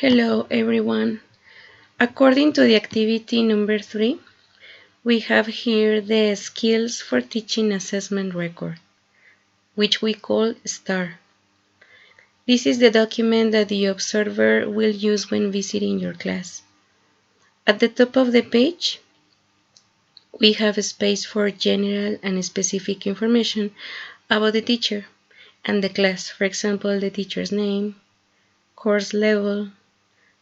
Hello everyone. According to the activity number 3, we have here the Skills for Teaching Assessment record, which we call STAR. This is the document that the observer will use when visiting your class. At the top of the page, we have a space for general and specific information about the teacher and the class. For example, the teacher's name, course level,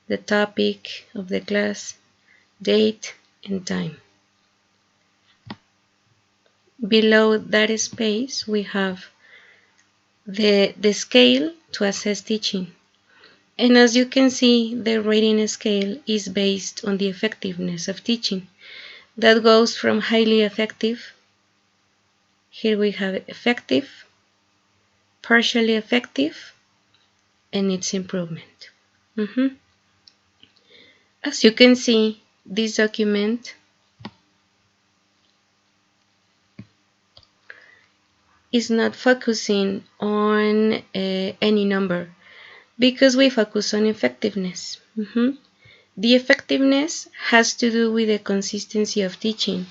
the topic of the class, date, and time. Below that space, we have the scale to assess teaching. And as you can see, the rating scale is based on the effectiveness of teaching. That goes from highly effective, here we have effective, partially effective, and its improvement. As you can see, this document is not focusing on any number because we focus on effectiveness. The effectiveness has to do with the consistency of teaching.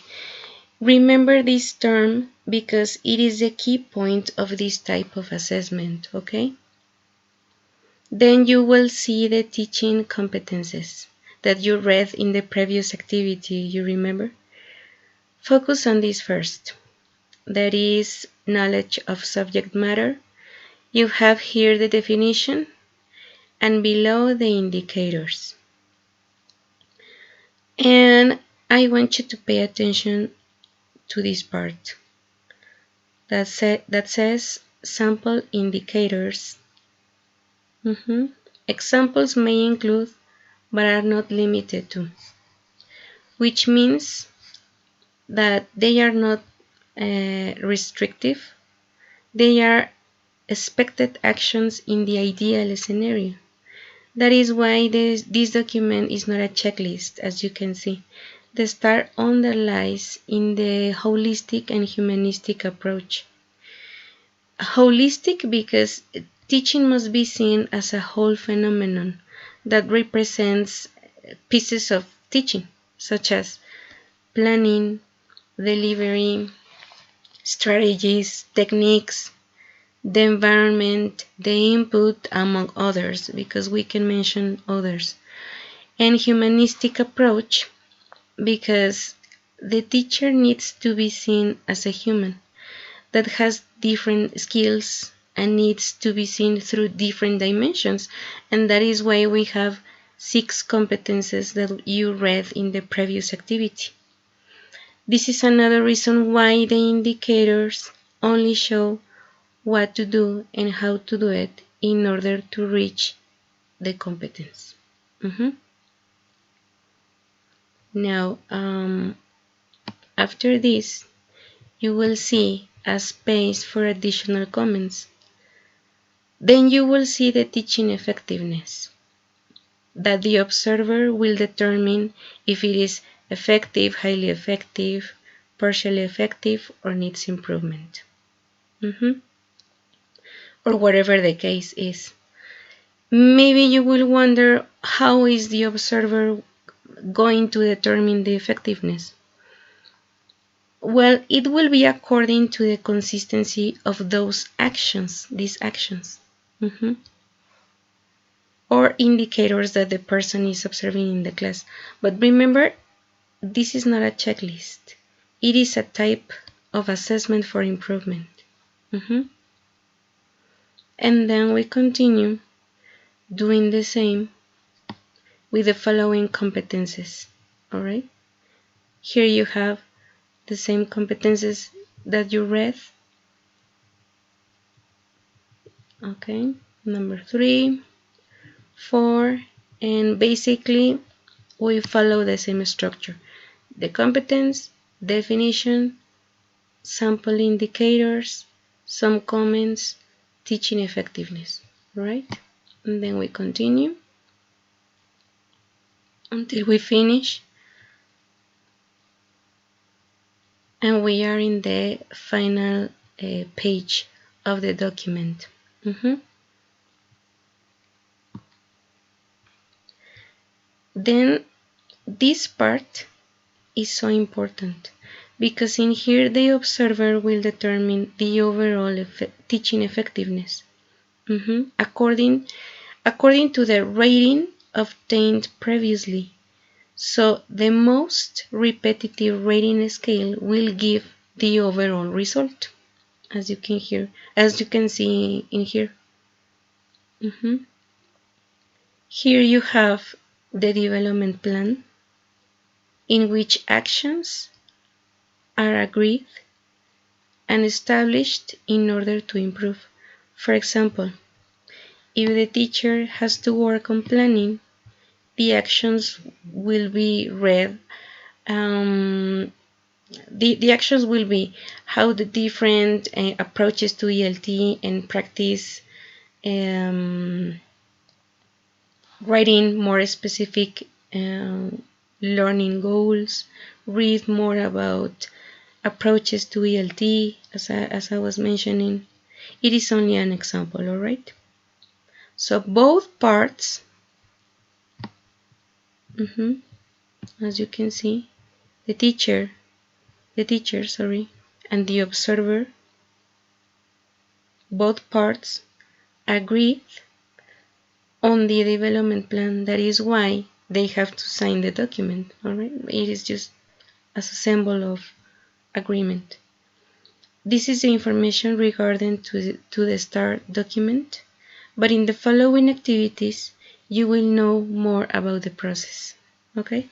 Remember this term because it is the key point of this type of assessment, okay? Then you will see the teaching competences that you read in the previous activity, you remember? Focus on this first. That is knowledge of subject matter. You have here the definition and below the indicators. And I want you to pay attention to this part that says sample indicators. Examples may include but are not limited to, which means that they are not restrictive. They are expected actions in the ideal scenario. That is why this document is not a checklist, as you can see. The STAR underlies in the holistic and humanistic approach. Holistic because teaching must be seen as a whole phenomenon that represents pieces of teaching, such as planning, delivery, strategies, techniques, the environment, the input, among others, because we can mention others. And humanistic approach because the teacher needs to be seen as a human that has different skills and needs to be seen through different dimensions. And that is why we have 6 competences that you read in the previous activity. This is another reason why the indicators only show what to do and how to do it in order to reach the competence. Now, after this, you will see a space for additional comments. Then you will see the teaching effectiveness, that the observer will determine if it is effective, highly effective, partially effective, or needs improvement. Or whatever the case is. Maybe you will wonder, how is the observer going to determine the effectiveness? Well, it will be according to the consistency of those actions, these actions. Or indicators that the person is observing in the class. But remember, this is not a checklist. It is a type of assessment for improvement. And then we continue doing the same with the following competences. Alright? Here you have the same competences that you read. Okay, number 3, 4, and basically we follow the same structure. The competence, definition, sample indicators, some comments, teaching effectiveness, right? And then we continue until we finish. And we are in the final page of the document. Then this part is so important because in here the observer will determine the overall teaching effectiveness. According to the rating obtained previously. So the most repetitive rating scale will give the overall result, as you can see in here. Here you have the development plan in which actions are agreed and established in order to improve. For example, if the teacher has to work on planning, the actions will be read. The actions will be how the different approaches to ELT and practice writing more specific learning goals, read more about approaches to ELT, as I was mentioning. It is only an example, all right? So both parts, as you can see, the teacher, and the observer, both parts agreed on the development plan. That is why they have to sign the document, all right? It is just as a symbol of agreement. This is the information regarding to the STAR document, but in the following activities, you will know more about the process. Okay?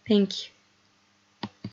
Thank you.